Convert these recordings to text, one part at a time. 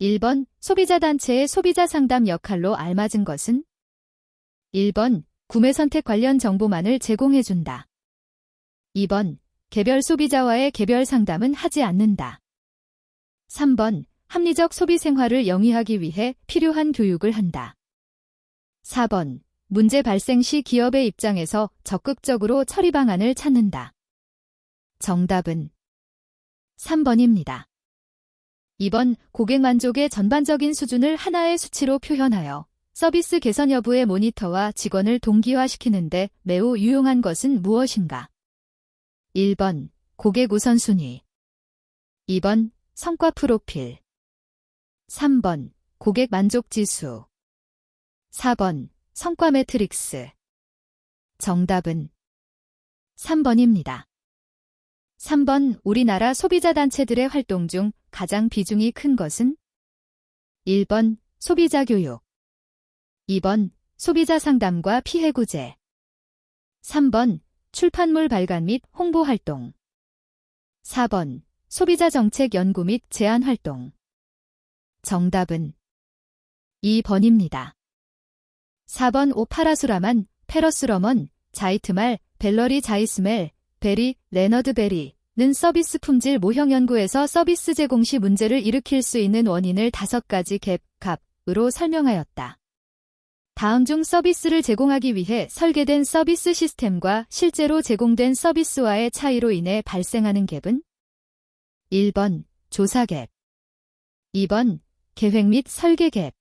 1번 소비자 단체의 소비자 상담 역할로 알맞은 것은? 1번 구매 선택 관련 정보만을 제공해준다. 2번 개별 소비자와의 개별 상담은 하지 않는다. 3번 합리적 소비 생활을 영위하기 위해 필요한 교육을 한다. 4번 문제 발생 시 기업의 입장에서 적극적으로 처리 방안을 찾는다. 정답은 3번입니다. 2번 고객 만족의 전반적인 수준을 하나의 수치로 표현하여 서비스 개선 여부의 모니터와 직원을 동기화시키는데 매우 유용한 것은 무엇인가? 1번 고객 우선순위, 2번 성과 프로필, 3번 고객 만족 지수, 4번 성과 매트릭스. 정답은 3번입니다. 3번 우리나라 소비자 단체들의 활동 중 가장 비중이 큰 것은? 1번 소비자 교육, 2번 소비자 상담과 피해 구제, 3번 출판물 발간 및 홍보 활동, 4번 소비자 정책 연구 및 제안 활동. 정답은 2번입니다. 4번 오파라수라만, 페러스러먼, 자이트말, 벨러리 자이스멜, 베리, 레너드 베리는 서비스 품질 모형 연구에서 서비스 제공 시 문제를 일으킬 수 있는 원인을 5가지 값으로 설명하였다. 다음 중 서비스를 제공하기 위해 설계된 서비스 시스템과 실제로 제공된 서비스와의 차이로 인해 발생하는 갭은? 1번 조사 갭, 2번 계획 및 설계 갭,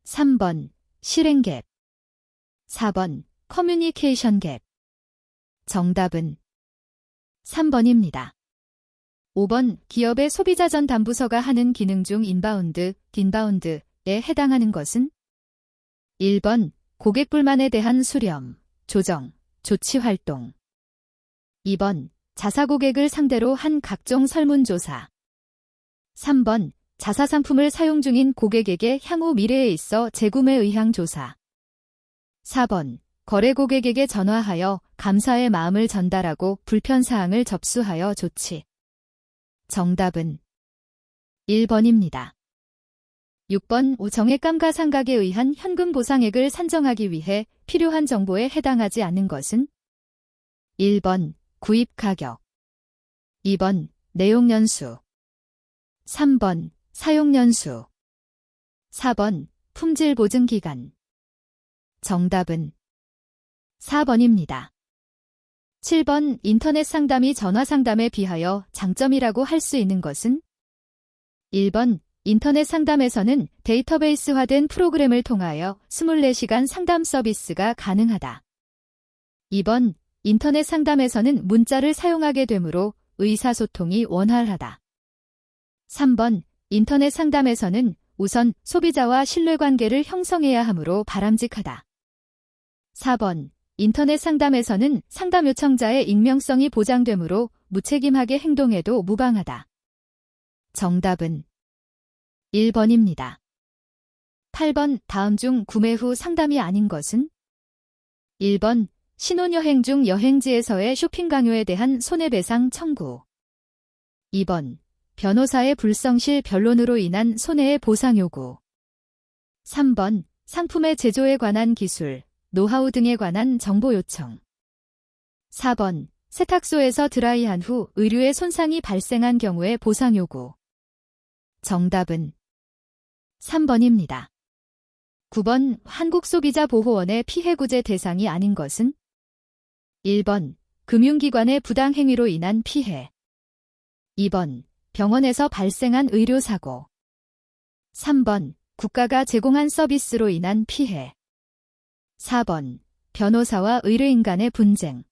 3번 실행 갭, 4번 커뮤니케이션 갭. 정답은 3번입니다. 5번 기업의 소비자 전 담부서가 하는 기능 중 인바운드, 인바운드에 해당하는 것은? 1번 고객 불만에 대한 수렴, 조정, 조치 활동, 2번 자사 고객을 상대로 한 각종 설문조사, 3번 자사 상품을 사용 중인 고객에게 향후 미래에 있어 재구매 의향 조사, 4번 거래 고객에게 전화하여 감사의 마음을 전달하고 불편사항을 접수하여 조치. 정답은 1번입니다. 6번 정액 감가상각에 의한 현금 보상액을 산정하기 위해 필요한 정보에 해당하지 않는 것은? 1번 구입 가격, 2번 내용 연수, 3번 사용 연수, 4번 품질 보증 기간. 정답은 4번입니다. 7번 인터넷 상담이 전화 상담에 비하여 장점이라고 할 수 있는 것은? 1번 인터넷 상담에서는 데이터베이스화된 프로그램을 통하여 24시간 상담 서비스가 가능하다. 2번 인터넷 상담에서는 문자를 사용하게 되므로 의사소통이 원활하다. 3번 인터넷 상담에서는 우선 소비자와 신뢰관계를 형성해야 하므로 바람직하다. 4번 인터넷 상담에서는 상담 요청자의 익명성이 보장되므로 무책임하게 행동해도 무방하다. 정답은 1번입니다. 8번 다음 중 구매 후 상담이 아닌 것은? 1번 신혼여행 중 여행지에서의 쇼핑 강요에 대한 손해배상 청구, 2번 변호사의 불성실 변론으로 인한 손해의 보상 요구, 3번 상품의 제조에 관한 기술, 노하우 등에 관한 정보 요청, 4번 세탁소에서 드라이한 후 의류에 손상이 발생한 경우의 보상 요구. 정답은 3번입니다. 9번 한국소비자보호원의 피해구제 대상이 아닌 것은? 1번 금융기관의 부당행위로 인한 피해, 2번 병원에서 발생한 의료사고, 3번 국가가 제공한 서비스로 인한 피해, 4번 변호사와 의뢰인 간의 분쟁.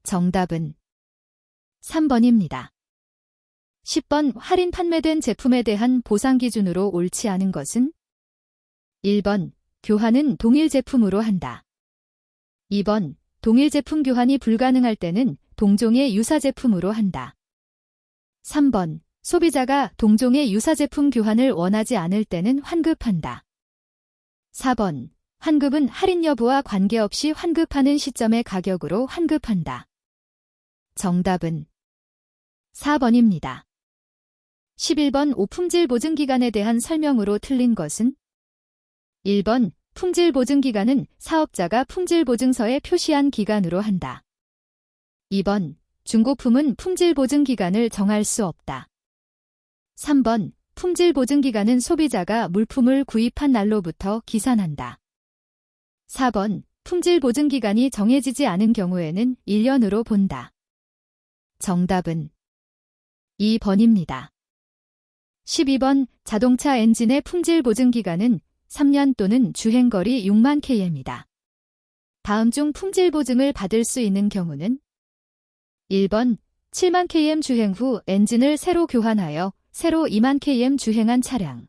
정답은 3번입니다. 10번 할인 판매된 제품에 대한 보상 기준으로 옳지 않은 것은? 1번 교환은 동일 제품으로 한다. 2번 동일 제품 교환이 불가능할 때는 동종의 유사 제품으로 한다. 3번 소비자가 동종의 유사 제품 교환을 원하지 않을 때는 환급한다. 4번 환급은 할인 여부와 관계없이 환급하는 시점의 가격으로 환급한다. 정답은 4번입니다. 11번 오품질 보증기간에 대한 설명으로 틀린 것은? 1번 품질 보증기간은 사업자가 품질 보증서에 표시한 기간으로 한다. 2번 중고품은 품질 보증기간을 정할 수 없다. 3번 품질 보증기간은 소비자가 물품을 구입한 날로부터 기산한다. 4번 품질 보증기간이 정해지지 않은 경우에는 1년으로 본다. 정답은 2번입니다. 12번 자동차 엔진의 품질 보증기간은 3년 또는 주행거리 6만 km이다. 다음 중 품질 보증을 받을 수 있는 경우는? 1번 7만 km 주행 후 엔진을 새로 교환하여 새로 2만 km 주행한 차량.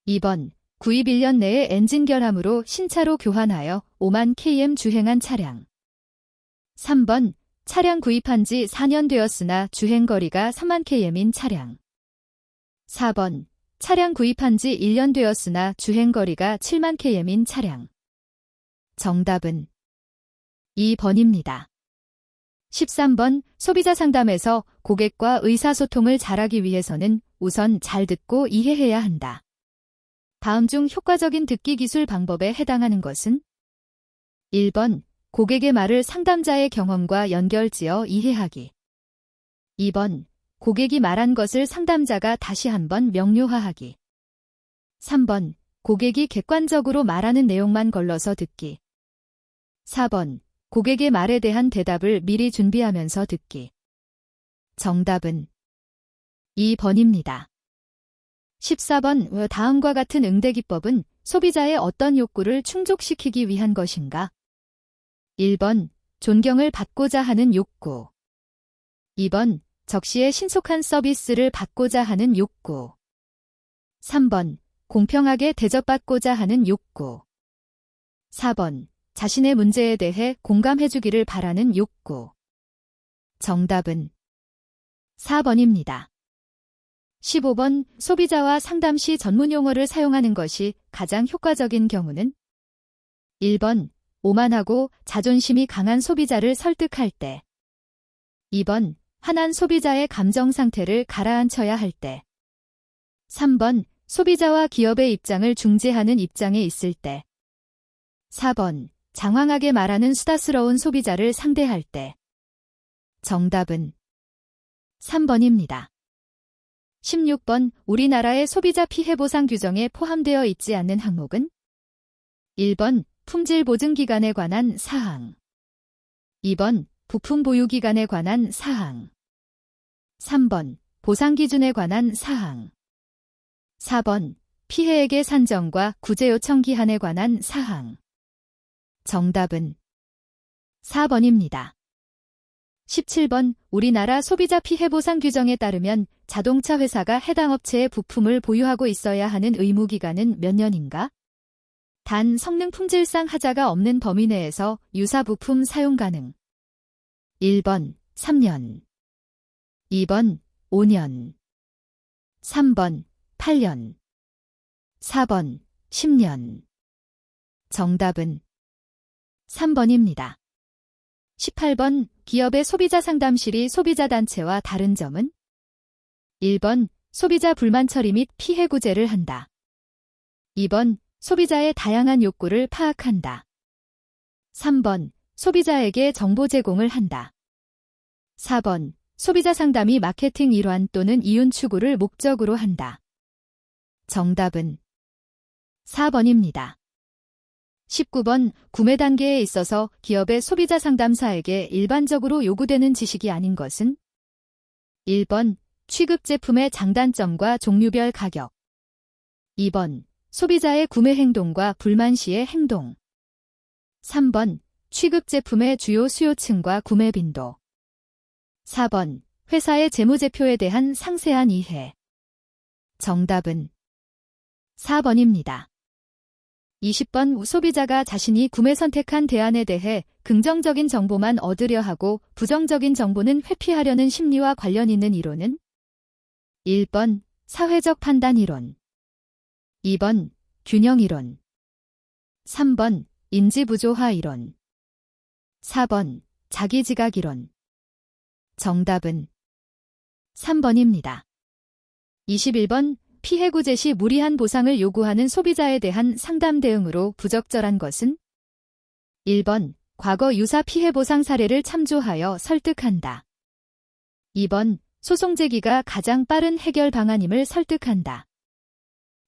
2번 구입 1년 내에 엔진 결함으로 신차로 교환하여 5만 km 주행한 차량. 3번 차량 구입한 지 4년 되었으나 주행거리가 3만 km인 차량. 4번 차량 구입한 지 1년 되었으나 주행거리가 7만 km인 차량. 정답은 2번입니다. 13번 소비자 상담에서 고객과 의사소통을 잘하기 위해서는 우선 잘 듣고 이해해야 한다. 다음 중 효과적인 듣기 기술 방법에 해당하는 것은? 1번 고객의 말을 상담자의 경험과 연결지어 이해하기. 2번 고객이 말한 것을 상담자가 다시 한번 명료화하기. 3번 고객이 객관적으로 말하는 내용만 걸러서 듣기. 4번 고객의 말에 대한 대답을 미리 준비하면서 듣기. 정답은 2번입니다. 14번 다음과 같은 응대기법은 소비자의 어떤 욕구를 충족시키기 위한 것인가? 1번 존경을 받고자 하는 욕구. 2번 적시에 신속한 서비스를 받고자 하는 욕구. 3번 공평하게 대접받고자 하는 욕구. 4번 자신의 문제에 대해 공감해주기를 바라는 욕구. 정답은 4번입니다. 15번 소비자와 상담 시 전문 용어를 사용하는 것이 가장 효과적인 경우는? 1번 오만하고 자존심이 강한 소비자를 설득할 때. 2번 화난 소비자의 감정 상태를 가라앉혀야 할 때. 3번 소비자와 기업의 입장을 중재하는 입장에 있을 때. 4번 장황하게 말하는 수다스러운 소비자를 상대할 때. 정답은 3번입니다. 16번 우리나라의 소비자 피해 보상 규정에 포함되어 있지 않는 항목은? 1번 품질 보증 기간에 관한 사항. 2번 부품 보유 기간에 관한 사항. 3번 보상 기준에 관한 사항. 4번 피해액의 산정과 구제 요청 기한에 관한 사항. 정답은 4번입니다. 17번 우리나라 소비자 피해 보상 규정에 따르면 자동차 회사가 해당 업체의 부품을 보유하고 있어야 하는 의무 기간은 몇 년인가? 단 성능 품질상 하자가 없는 범위 내에서 유사 부품 사용 가능. 1번 3년. 2번 5년. 3번 8년. 4번 10년. 정답은 3번입니다. 18번 기업의 소비자 상담실이 소비자 단체와 다른 점은? 1번 소비자 불만 처리 및 피해 구제를 한다. 2번 소비자의 다양한 욕구를 파악한다. 3번 소비자에게 정보 제공을 한다. 4번 소비자 상담이 마케팅 일환 또는 이윤 추구를 목적으로 한다. 정답은 4번입니다. 19번 구매 단계에 있어서 기업의 소비자 상담사에게 일반적으로 요구되는 지식이 아닌 것은? 1번 취급 제품의 장단점과 종류별 가격. 2번 소비자의 구매 행동과 불만 시의 행동. 3번 취급 제품의 주요 수요층과 구매 빈도. 4번 회사의 재무제표에 대한 상세한 이해. 정답은 4번입니다. 20번 소비자가 자신이 구매 선택한 대안에 대해 긍정적인 정보만 얻으려 하고 부정적인 정보는 회피하려는 심리와 관련 있는 이론은? 1번 사회적 판단 이론. 2번 균형 이론. 3번 인지부조화 이론. 4번 자기지각 이론. 정답은 3번입니다. 21번 피해구제 시 무리한 보상을 요구하는 소비자에 대한 상담 대응으로 부적절한 것은 1번 과거 유사 피해 보상 사례를 참조하여 설득한다. 2번 소송 제기가 가장 빠른 해결 방안임을 설득한다.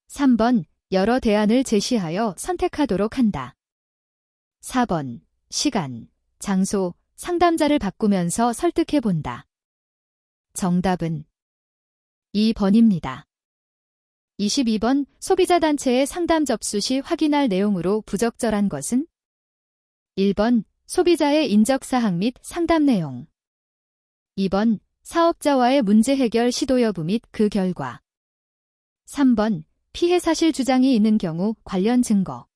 3번 여러 대안을 제시하여 선택하도록 한다. 4번 시간, 장소, 상담자를 바꾸면서 설득해본다. 정답은 2번입니다. 22번 소비자단체의 상담 접수 시 확인할 내용으로 부적절한 것은 1번 소비자의 인적사항 및 상담 내용 2번 사업자와의 문제 해결 시도 여부 및 그 결과 3번 피해 사실 주장이 있는 경우 관련 증거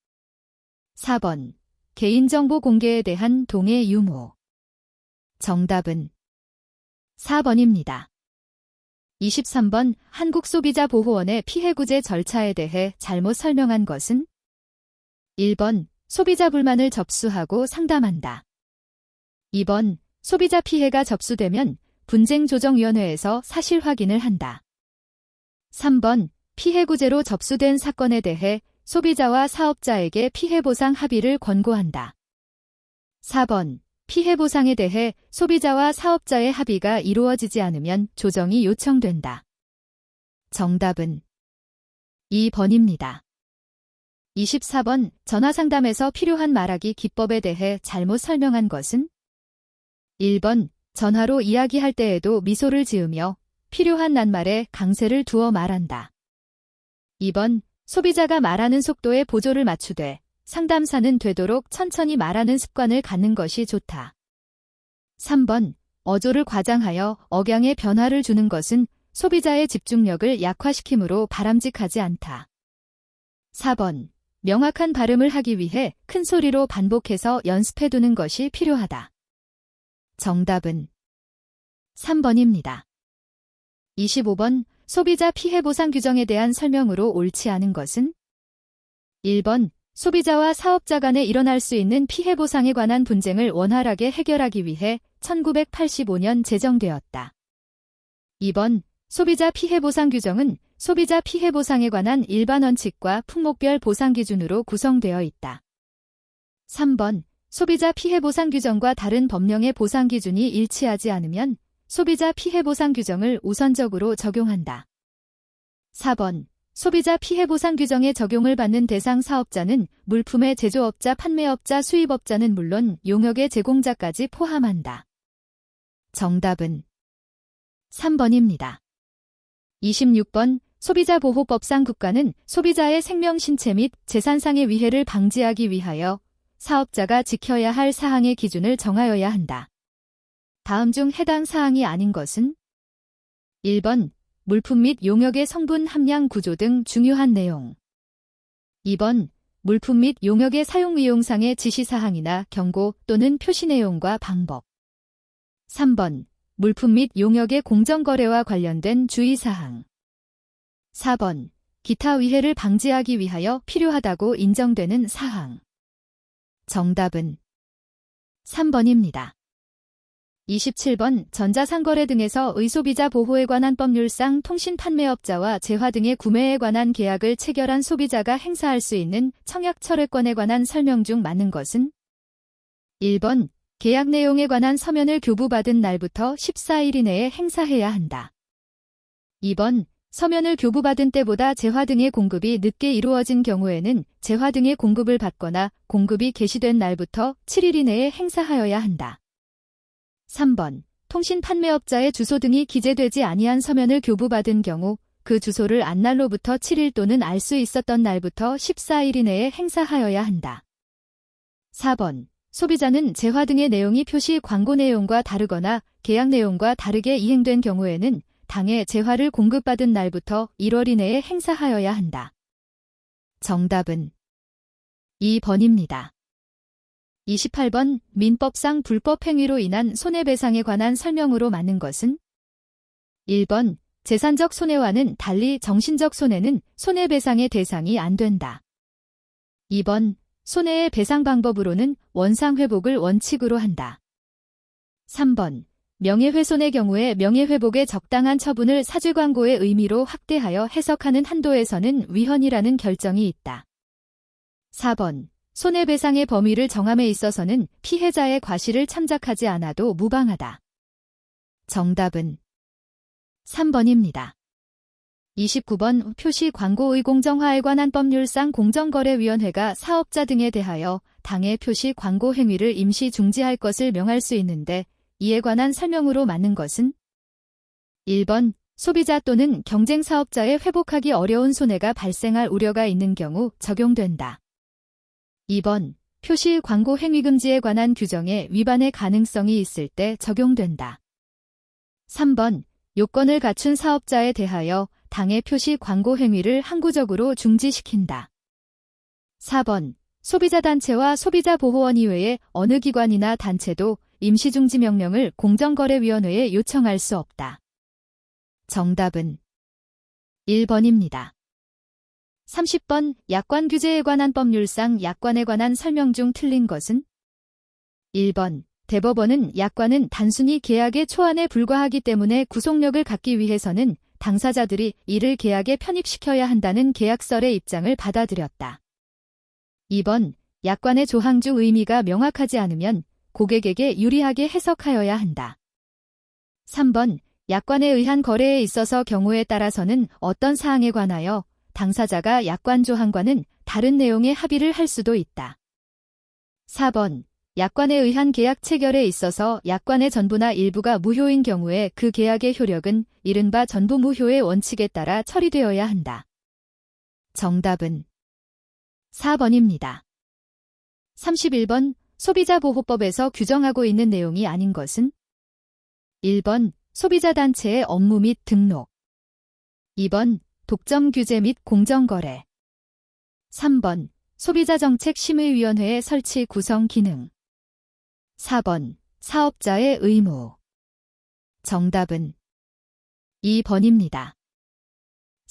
4번 개인정보 공개에 대한 동의 유무 정답은 4번입니다. 23번 한국소비자보호원의 피해구제 절차에 대해 잘못 설명한 것은 1번 소비자 불만을 접수하고 상담한다. 2번 소비자 피해가 접수되면 분쟁조정위원회에서 사실 확인을 한다. 3번 피해구제로 접수된 사건에 대해 소비자와 사업자에게 피해보상 합의를 권고한다. 4번 피해보상에 대해 소비자와 사업자의 합의가 이루어지지 않으면 조정이 요청된다. 정답은 2번입니다. 24번 전화상담에서 필요한 말하기 기법에 대해 잘못 설명한 것은 1번 전화로 이야기할 때에도 미소를 지으며 필요한 낱말에 강세를 두어 말한다. 2번 소비자가 말하는 속도에 보조를 맞추되 상담사는 되도록 천천히 말하는 습관을 갖는 것이 좋다. 3번 어조를 과장하여 억양에 변화를 주는 것은 소비자의 집중력을 약화시키므로 바람직하지 않다. 4번 명확한 발음을 하기 위해 큰 소리로 반복해서 연습해두는 것이 필요하다. 정답은 3번입니다. 25번 소비자 피해 보상 규정에 대한 설명으로 옳지 않은 것은 1번 소비자와 사업자 간에 일어날 수 있는 피해 보상에 관한 분쟁을 원활하게 해결하기 위해 1985년 제정되었다. 2번 소비자 피해 보상 규정은 소비자 피해 보상에 관한 일반 원칙과 품목별 보상 기준으로 구성되어 있다. 3번 소비자 피해 보상 규정과 다른 법령의 보상 기준이 일치하지 않으면 소비자 피해 보상 규정을 우선적으로 적용한다. 4번 소비자 피해 보상 규정의 적용을 받는 대상 사업자는 물품의 제조업자, 판매업자, 수입업자는 물론 용역의 제공자까지 포함한다. 정답은 3번입니다. 26번 소비자보호법상 국가는 소비자의 생명, 신체 및 재산상의 위해를 방지하기 위하여 사업자가 지켜야 할 사항의 기준을 정하여야 한다. 다음 중 해당 사항이 아닌 것은 1번 물품 및 용역의 성분 함량 구조 등 중요한 내용 2번 물품 및 용역의 사용이용상의 지시사항이나 경고 또는 표시 내용과 방법 3번 물품 및 용역의 공정거래와 관련된 주의사항 4번 기타 위해를 방지하기 위하여 필요하다고 인정되는 사항 정답은 3번입니다. 27번 전자상거래 등에서 의소비자 보호에 관한 법률상 통신 판매업자와 재화 등의 구매에 관한 계약을 체결한 소비자가 행사할 수 있는 청약 철회권에 관한 설명 중 맞는 것은 1번 계약 내용에 관한 서면을 교부받은 날부터 14일 이내에 행사해야 한다. 2번 서면을 교부받은 때보다 재화 등의 공급이 늦게 이루어진 경우에는 재화 등의 공급을 받거나 공급이 개시된 날부터 7일 이내에 행사하여야 한다. 3번 통신 판매업자의 주소 등이 기재되지 아니한 서면을 교부받은 경우 그 주소를 안 날로부터 7일 또는 알 수 있었던 날부터 14일 이내에 행사하여야 한다. 4번 소비자는 재화 등의 내용이 표시 광고 내용과 다르거나 계약 내용과 다르게 이행된 경우에는 당해 재화를 공급받은 날부터 1월 이내에 행사하여야 한다. 정답은 2번입니다. 28번 민법상 불법 행위로 인한 손해배상에 관한 설명으로 맞는 것은 1번 재산적 손해와는 달리 정신적 손해는 손해배상의 대상이 안 된다. 2번 손해의 배상 방법으로는 원상회복을 원칙으로 한다. 3번 명예훼손의 경우에 명예회복의 적당한 처분을 사죄광고의 의미로 확대하여 해석하는 한도에서는 위헌이라는 결정이 있다. 4번. 손해배상의 범위를 정함에 있어서는 피해자의 과실을 참작하지 않아도 무방하다. 정답은 3번입니다. 29번 표시 광고의 공정화에 관한 법률상 공정거래위원회가 사업자 등에 대하여 당해 표시 광고 행위를 임시 중지할 것을 명할 수 있는데 이에 관한 설명으로 맞는 것은 1번 소비자 또는 경쟁사업자의 회복하기 어려운 손해가 발생할 우려가 있는 경우 적용된다. 2번 표시 광고 행위 금지에 관한 규정에 위반의 가능성이 있을 때 적용된다. 3번 요건을 갖춘 사업자에 대하여 당해 표시 광고 행위를 항구적으로 중지시킨다. 4번 소비자단체와 소비자보호원 이외의 어느 기관이나 단체도 임시중지 명령을 공정거래위원회에 요청할 수 없다. 정답은 1번입니다. 30번 약관 규제에 관한 법률상 약관에 관한 설명 중 틀린 것은 1번 대법원은 약관은 단순히 계약의 초안에 불과하기 때문에 구속력을 갖기 위해서는 당사자들이 이를 계약에 편입시켜야 한다는 계약설의 입장을 받아들였다. 2번 약관의 조항 중 의미가 명확하지 않으면 고객에게 유리하게 해석하여야 한다. 3번 약관에 의한 거래에 있어서 경우에 따라서는 어떤 사항에 관하여 당사자가 약관 조항과는 다른 내용의 합의를 할 수도 있다. 4번 약관에 의한 계약 체결에 있어서 약관의 전부나 일부가 무효인 경우에 그 계약의 효력은 이른바 전부 무효의 원칙에 따라 처리되어야 한다. 정답은 4번입니다. 31번 소비자보호법에서 규정하고 있는 내용이 아닌 것은 1번 소비자단체의 업무 및 등록 2번 독점 규제 및 공정거래 3번 소비자정책심의위원회의 설치 구성 기능 4번 사업자의 의무 정답은 2번입니다.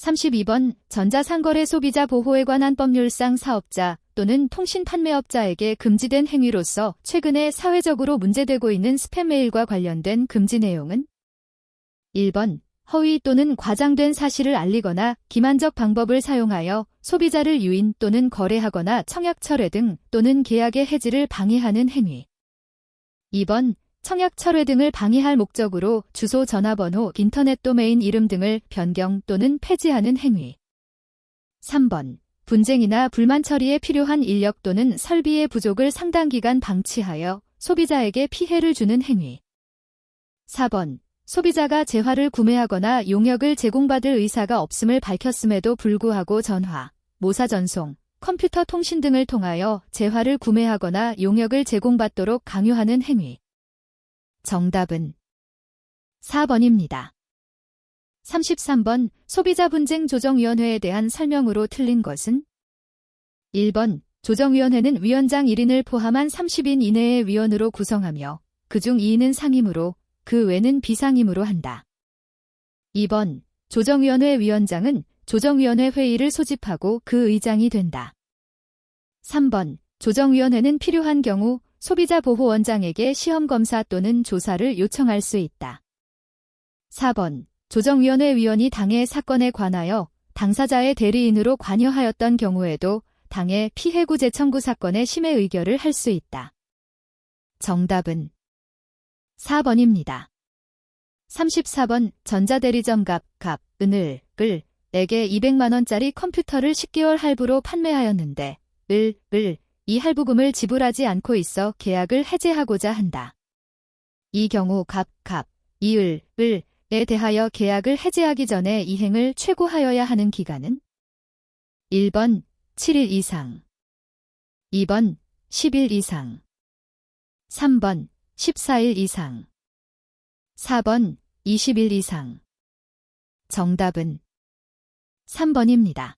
32번 전자상거래 소비자 보호에 관한 법률상 사업자 또는 통신판매업자에게 금지된 행위로서 최근에 사회적으로 문제되고 있는 스팸 메일과 관련된 금지 내용은 1번 허위 또는 과장된 사실을 알리거나 기만적 방법을 사용하여 소비자를 유인 또는 거래하거나 청약철회 등 또는 계약의 해지를 방해하는 행위 2번 청약철회 등을 방해할 목적으로 주소, 전화번호, 인터넷 도메인 이름 등을 변경 또는 폐지하는 행위 3번 분쟁이나 불만 처리에 필요한 인력 또는 설비의 부족을 상당 기간 방치하여 소비자에게 피해를 주는 행위 4번 소비자가 재화를 구매하거나 용역을 제공받을 의사가 없음을 밝혔음에도 불구하고 전화, 모사 전송, 컴퓨터 통신 등을 통하여 재화를 구매하거나 용역을 제공받도록 강요하는 행위 정답은 4번입니다. 33번 소비자 분쟁 조정위원회에 대한 설명으로 틀린 것은 1번 조정위원회는 위원장 1인을 포함한 30인 이내의 위원으로 구성하며 그중 2인은 상임으로 그 외는 비상임으로 한다. 2번 조정위원회 위원장은 조정위원회 회의를 소집하고 그 의장이 된다. 3번 조정위원회는 필요한 경우 소비자보호원장에게 시험검사 또는 조사를 요청할 수 있다. 4번 조정위원회 위원이 당해 사건에 관하여 당사자의 대리인으로 관여하였던 경우에도 당해 피해구제 청구 사건의 심의 의결을 할 수 있다. 정답은 4번입니다. 34번 전자대리점 은을 에게 200만원짜리 컴퓨터를 10개월 할부로 판매하였는데 이 할부금을 지불하지 않고 있어 계약을 해제하고자 한다. 이 경우 이을에 대하여 계약을 해제하기 전에 이행을 최고하여야 하는 기간은 1번 7일 이상 2번 10일 이상 3번 14일 이상 4번 20일 이상 정답은 3번입니다.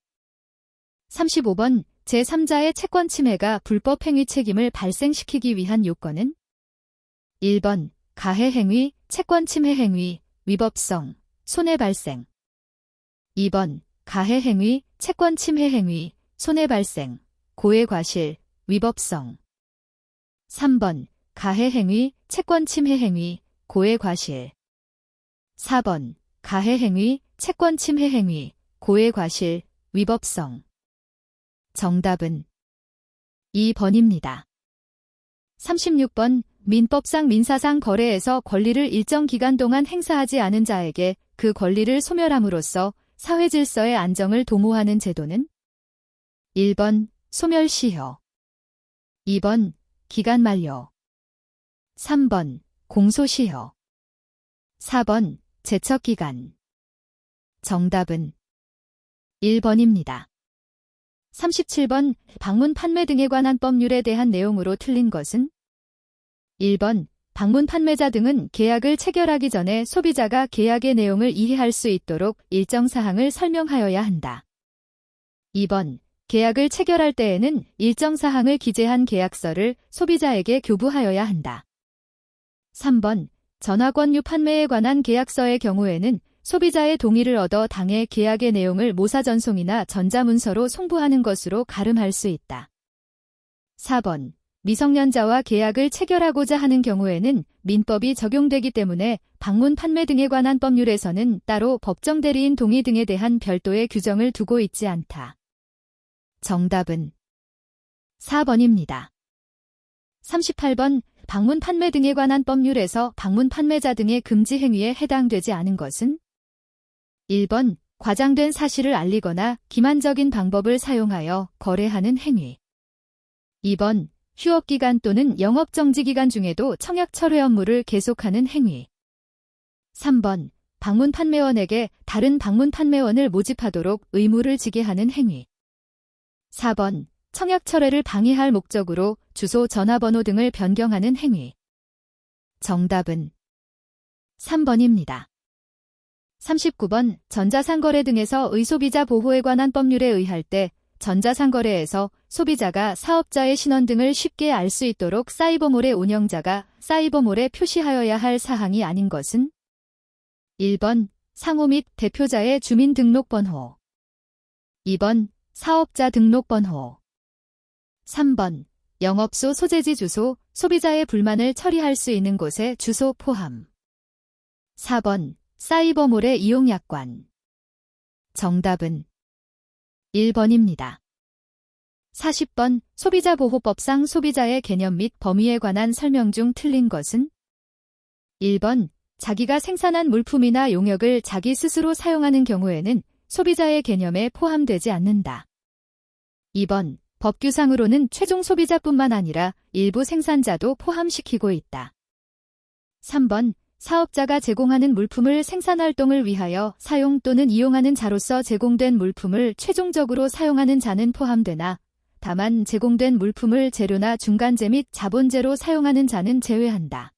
35번 제3자의 채권 침해가 불법 행위 책임을 발생시키기 위한 요건은 1번 가해 행위, 채권 침해 행위, 위법성, 손해 발생 2번 가해 행위, 채권 침해 행위, 손해 발생, 고해 과실, 위법성 3번 가해 행위, 채권 침해 행위, 고의 과실. 4번 가해 행위, 채권 침해 행위, 고의 과실, 위법성. 정답은 2번입니다. 36번 민법상 민사상 거래에서 권리를 일정 기간 동안 행사하지 않은 자에게 그 권리를 소멸함으로써 사회 질서의 안정을 도모하는 제도는 1번 소멸시효, 2번 기간 만료, 3번 공소시효, 4번 제척기간. 정답은 1번입니다. 37번 방문 판매 등에 관한 법률에 대한 내용으로 틀린 것은 1번 방문 판매자 등은 계약을 체결하기 전에 소비자가 계약의 내용을 이해할 수 있도록 일정 사항을 설명하여야 한다. 2번 계약을 체결할 때에는 일정 사항을 기재한 계약서를 소비자에게 교부하여야 한다. 3번 전화권유 판매에 관한 계약서의 경우에는 소비자의 동의를 얻어 당해 계약의 내용을 모사전송이나 전자문서로 송부하는 것으로 가름할 수 있다. 4번 미성년자와 계약을 체결하고자 하는 경우에는 민법이 적용되기 때문에 방문 판매 등에 관한 법률에서는 따로 법정 대리인 동의 등에 대한 별도의 규정을 두고 있지 않다. 정답은 4번입니다. 38번 방문 판매 등에 관한 법률에서 방문 판매자 등의 금지 행위에 해당되지 않은 것은 1번 과장된 사실을 알리거나 기만적인 방법을 사용하여 거래하는 행위. 2번 휴업기간 또는 영업정지기간 중에도 청약철회 업무를 계속하는 행위. 3번 방문 판매원에게 다른 방문 판매원을 모집하도록 의무를 지게 하는 행위. 4번 청약철회를 방해할 목적으로 주소, 전화번호 등을 변경하는 행위. 정답은 3번입니다. 39번 전자상거래 등에서 의소비자 보호에 관한 법률에 의할 때 전자상거래에서 소비자가 사업자의 신원 등을 쉽게 알 수 있도록 사이버몰의 운영자가 사이버몰에 표시하여야 할 사항이 아닌 것은 1번 상호 및 대표자의 주민등록번호, 2번 사업자 등록번호, 3번 영업소 소재지 주소, 소비자의 불만을 처리할 수 있는 곳의 주소 포함. 4번 사이버몰의 이용약관. 정답은 1번입니다. 40번 소비자보호법상 소비자의 개념 및 범위에 관한 설명 중 틀린 것은 1번 자기가 생산한 물품이나 용역을 자기 스스로 사용하는 경우에는 소비자의 개념에 포함되지 않는다. 2번 법규상으로는 최종 소비자뿐만 아니라 일부 생산자도 포함시키고 있다. 3번 사업자가 제공하는 물품을 생산활동을 위하여 사용 또는 이용하는 자로서 제공된 물품을 최종적으로 사용하는 자는 포함되나 다만 제공된 물품을 재료나 중간재 및 자본재로 사용하는 자는 제외한다.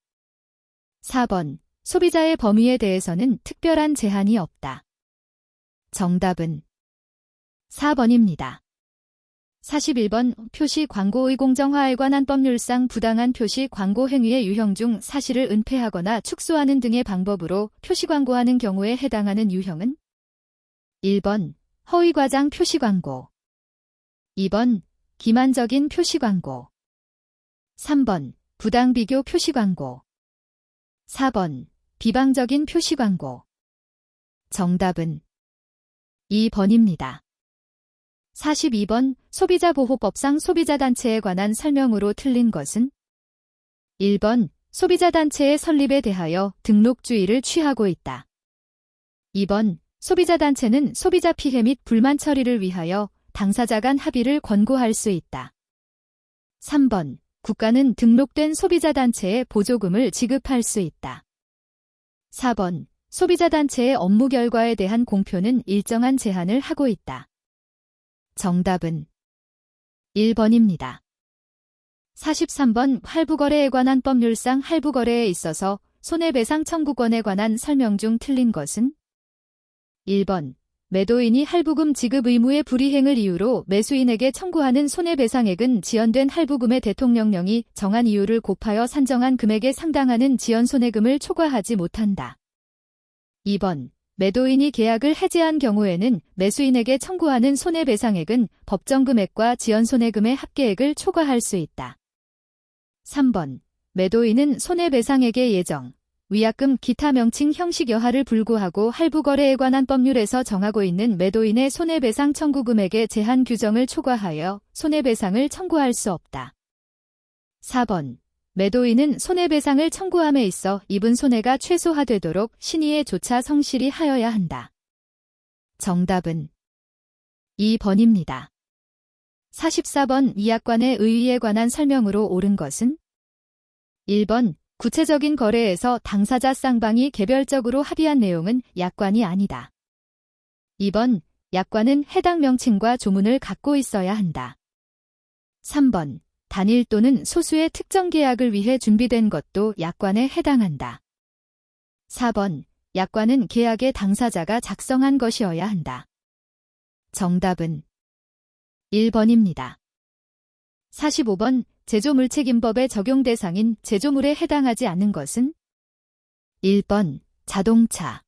4번 소비자의 범위에 대해서는 특별한 제한이 없다. 정답은 4번입니다. 41번 표시 광고의 공정화에 관한 법률상 부당한 표시 광고 행위의 유형 중 사실을 은폐하거나 축소하는 등의 방법으로 표시 광고하는 경우에 해당하는 유형은 1번 허위 과장 표시 광고, 2번 기만적인 표시 광고, 3번 부당 비교 표시 광고, 4번 비방적인 표시 광고. 정답은 2번입니다. 42번 소비자보호법상 소비자단체에 관한 설명으로 틀린 것은 1번 소비자단체의 설립에 대하여 등록주의를 취하고 있다. 2번 소비자단체는 소비자 피해 및 불만 처리를 위하여 당사자 간 합의를 권고할 수 있다. 3번 국가는 등록된 소비자단체에 보조금을 지급할 수 있다. 4번 소비자단체의 업무 결과에 대한 공표는 일정한 제한을 하고 있다. 정답은 1번입니다. 43번 할부거래에 관한 법률상 할부거래에 있어서 손해배상 청구권에 관한 설명 중 틀린 것은 1번 매도인이 할부금 지급 의무의 불이행을 이유로 매수인에게 청구하는 손해배상액은 지연된 할부금의 대통령령이 정한 이유를 곱하여 산정한 금액에 상당하는 지연손해금을 초과하지 못한다. 2번 매도인이 계약을 해지한 경우에는 매수인에게 청구하는 손해배상액은 법정금액과 지연손해금의 합계액을 초과할 수 있다. 3번 매도인은 손해배상액의 예정, 위약금 기타 명칭 형식 여하를 불구하고 할부거래에 관한 법률에서 정하고 있는 매도인의 손해배상 청구 금액의 제한 규정을 초과하여 손해배상을 청구할 수 없다. 4번. 매도인은 손해배상을 청구함에 있어 입은 손해가 최소화되도록 신의의 조차 성실히 하여야 한다. 정답은 2번입니다. 44번. 이약관의 의의에 관한 설명으로 옳은 것은 1번. 구체적인 거래에서 당사자 쌍방이 개별적으로 합의한 내용은 약관이 아니다. 2번. 약관은 해당 명칭과 조문을 갖고 있어야 한다. 3번. 단일 또는 소수의 특정 계약을 위해 준비된 것도 약관에 해당한다. 4번. 약관은 계약의 당사자가 작성한 것이어야 한다. 정답은 1번입니다. 45번. 제조물책임법의 적용 대상인 제조물에 해당하지 않는 것은 1번. 자동차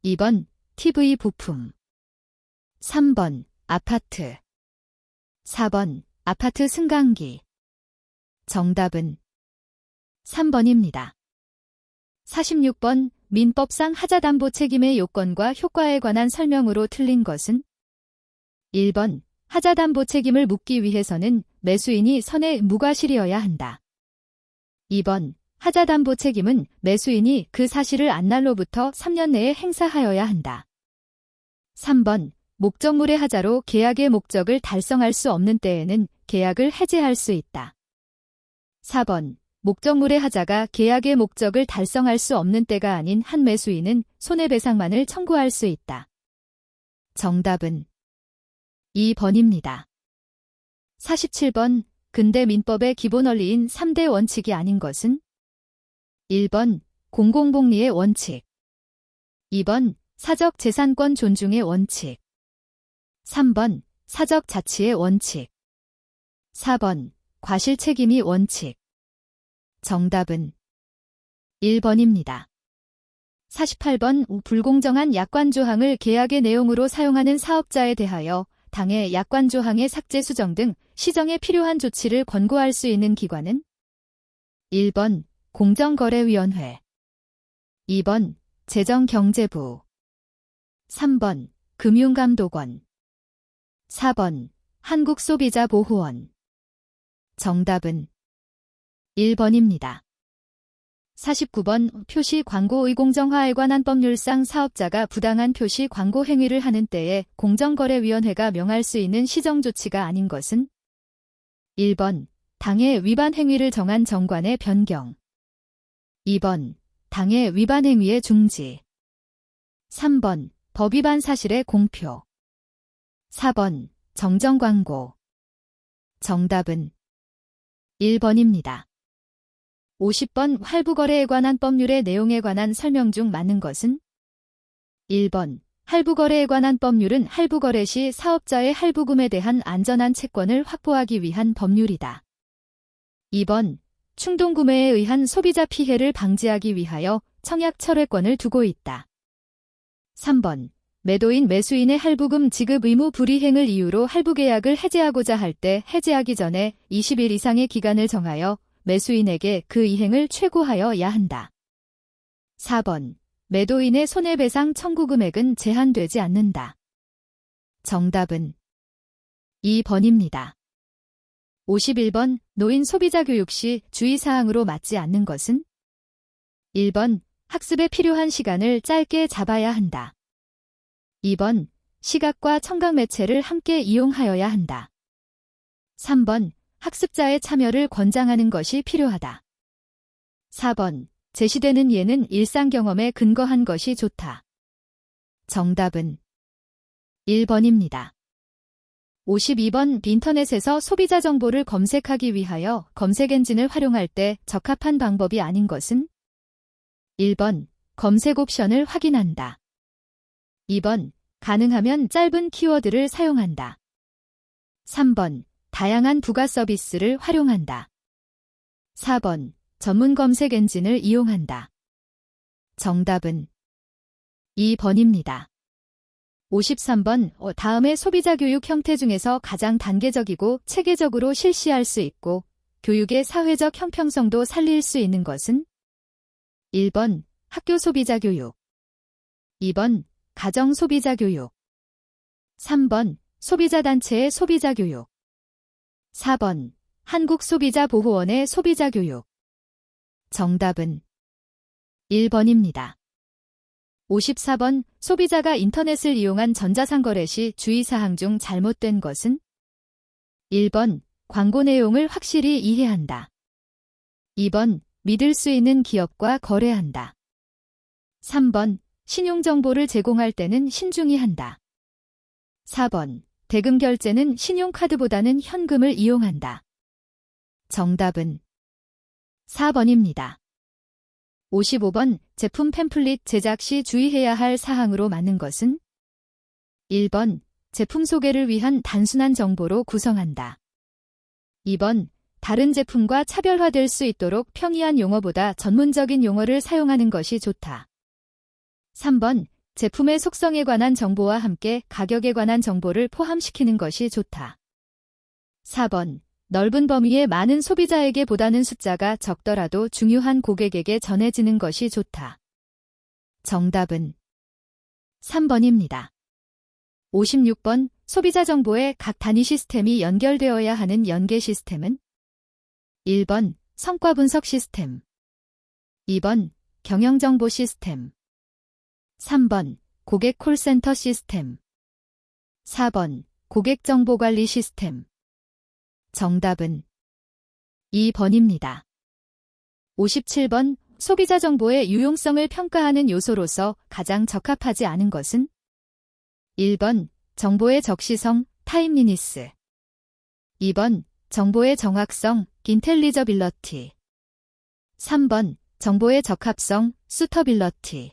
2번. TV 부품 3번. 아파트 4번. 아파트 승강기 정답은 3번입니다. 46번. 민법상 하자담보 책임의 요건과 효과에 관한 설명으로 틀린 것은 1번. 하자담보 책임을 묻기 위해서는 매수인이 선의 무과실이어야 한다. 2번. 하자담보 책임은 매수인이 그 사실을 안날로부터 3년 내에 행사하여야 한다. 3번. 목적물의 하자로 계약의 목적을 달성할 수 없는 때에는 계약을 해지할 수 있다. 4번. 목적물의 하자가 계약의 목적을 달성할 수 없는 때가 아닌 한 매수인은 손해배상만을 청구할 수 있다. 정답은 2번입니다. 47번. 근대 민법의 기본 원리인 3대 원칙이 아닌 것은 1번. 공공복리의 원칙 2번. 사적 재산권 존중의 원칙 3번. 사적 자치의 원칙 4번. 과실책임이 원칙 정답은 1번입니다. 48번. 불공정한 약관조항을 계약의 내용으로 사용하는 사업자에 대하여 당해 약관조항의 삭제 수정 등 시정에 필요한 조치를 권고할 수 있는 기관은 1번. 공정거래위원회 2번. 재정경제부 3번. 금융감독원 4번. 한국소비자보호원 정답은 1번입니다. 49번. 표시 광고의 공정화에 관한 법률상 사업자가 부당한 표시 광고 행위를 하는 때에 공정거래위원회가 명할 수 있는 시정조치가 아닌 것은 1번. 당해 위반 행위를 정한 정관의 변경 2번. 당해 위반 행위의 중지 3번. 법위반 사실의 공표 4번. 정정광고 정답은 1번입니다. 50번. 할부거래에 관한 법률의 내용에 관한 설명 중 맞는 것은 1번. 할부거래에 관한 법률은 할부거래 시 사업자의 할부금에 대한 안전한 채권을 확보하기 위한 법률이다. 2번. 충동구매에 의한 소비자 피해를 방지하기 위하여 청약철회권을 두고 있다. 3번. 매도인 매수인의 할부금 지급 의무 불이행을 이유로 할부계약을 해지하고자 할 때 해지하기 전에 20일 이상의 기간을 정하여 매수인에게 그 이행을 최고하여야 한다. 4번. 매도인의 손해배상 청구 금액은 제한되지 않는다. 정답은 2번입니다. 51번. 노인 소비자 교육 시 주의사항으로 맞지 않는 것은 1번. 학습에 필요한 시간을 짧게 잡아야 한다. 2번. 시각과 청각 매체를 함께 이용하여야 한다. 3번. 학습자의 참여를 권장하는 것이 필요하다. 4번. 제시되는 예는 일상 경험에 근거한 것이 좋다. 정답은 1번입니다. 52번. 인터넷에서 소비자 정보를 검색하기 위하여 검색 엔진을 활용할 때 적합한 방법이 아닌 것은 1번. 검색 옵션을 확인한다. 2번. 가능하면 짧은 키워드를 사용한다. 3번. 다양한 부가 서비스를 활용한다. 4번. 전문 검색 엔진을 이용한다. 정답은 2번입니다. 53번. 다음의 소비자 교육 형태 중에서 가장 단계적이고 체계적으로 실시할 수 있고 교육의 사회적 형평성도 살릴 수 있는 것은 1번 학교 소비자 교육, 2번 가정 소비자 교육, 3번 소비자단체의 소비자 교육, 4번 한국소비자보호원의 소비자 교육. 정답은 1번입니다. 54번 소비자가 인터넷을 이용한 전자상거래 시 주의사항 중 잘못된 것은? 1번 광고 내용을 확실히 이해한다. 2번 믿을 수 있는 기업과 거래한다. 3번 신용정보를 제공할 때는 신중히 한다. 4번 대금 결제는 신용카드보다는 현금을 이용한다. 정답은 4번입니다. 55번 제품 팸플릿 제작 시 주의해야 할 사항으로 많은 것은? 1번 제품 소개를 위한 단순한 정보로 구성한다. 2번 다른 제품과 차별화될 수 있도록 평이한 용어보다 전문적인 용어를 사용하는 것이 좋다. 3번 제품의 속성에 관한 정보와 함께 가격에 관한 정보를 포함시키는 것이 좋다. 4번 넓은 범위의 많은 소비자에게 보다는 숫자가 적더라도 중요한 고객에게 전해지는 것이 좋다. 정답은 3번입니다. 56번 소비자 정보의 각 단위 시스템이 연결되어야 하는 연계 시스템은? 1번 성과 분석 시스템, 2번 경영정보 시스템, 3번 고객 콜센터 시스템, 4번 고객정보관리 시스템. 정답은 2번입니다. 57번 소비자 정보의 유용성을 평가하는 요소로서 가장 적합하지 않은 것은? 1번 정보의 적시성, 타임리니스, 2번 정보의 정확성, 인텔리저빌러티, 3번 정보의 적합성, 수터빌러티,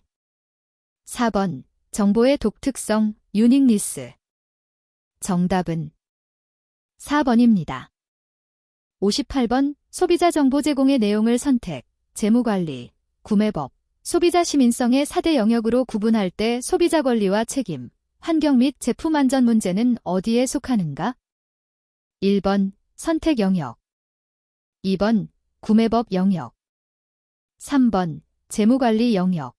4번 정보의 독특성, 유닉니스. 정답은 4번입니다. 58번 소비자 정보 제공의 내용을 선택, 재무관리, 구매법, 소비자 시민성의 4대 영역으로 구분할 때 소비자 권리와 책임, 환경 및 제품 안전 문제는 어디에 속하는가? 1번 선택 영역, 2번 구매법 영역, 3번 재무관리 영역,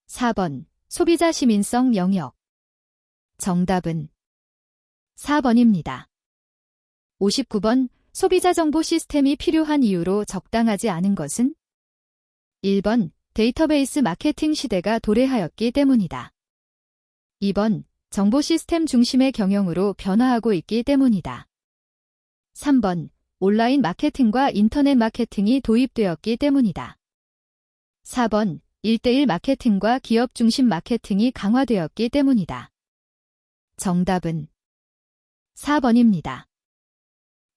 4번 소비자 시민성 영역. 정답은 4번입니다. 59번 소비자 정보 시스템이 필요한 이유로 적당하지 않은 것은? 1번 데이터베이스 마케팅 시대가 도래하였기 때문이다. 2번 정보 시스템 중심의 경영으로 변화하고 있기 때문이다. 3번 온라인 마케팅과 인터넷 마케팅이 도입되었기 때문이다. 4번 1:1 마케팅과 기업 중심 마케팅이 강화되었기 때문이다. 정답은 4번입니다.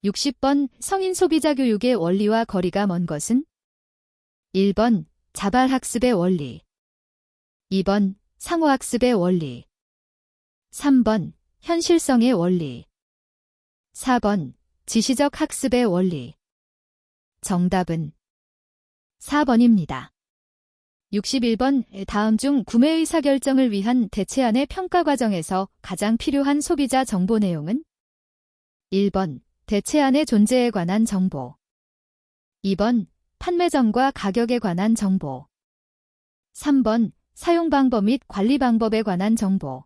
60번 성인 소비자 교육의 원리와 거리가 먼 것은? 1번 자발학습의 원리, 2번 상호학습의 원리, 3번 현실성의 원리, 4번 지시적 학습의 원리. 정답은 4번입니다. 61번 다음 중 구매 의사결정을 위한 대체안의 평가 과정에서 가장 필요한 소비자 정보 내용은? 1번 대체안의 존재에 관한 정보, 2번 판매점과 가격에 관한 정보, 3번 사용 방법 및 관리 방법에 관한 정보,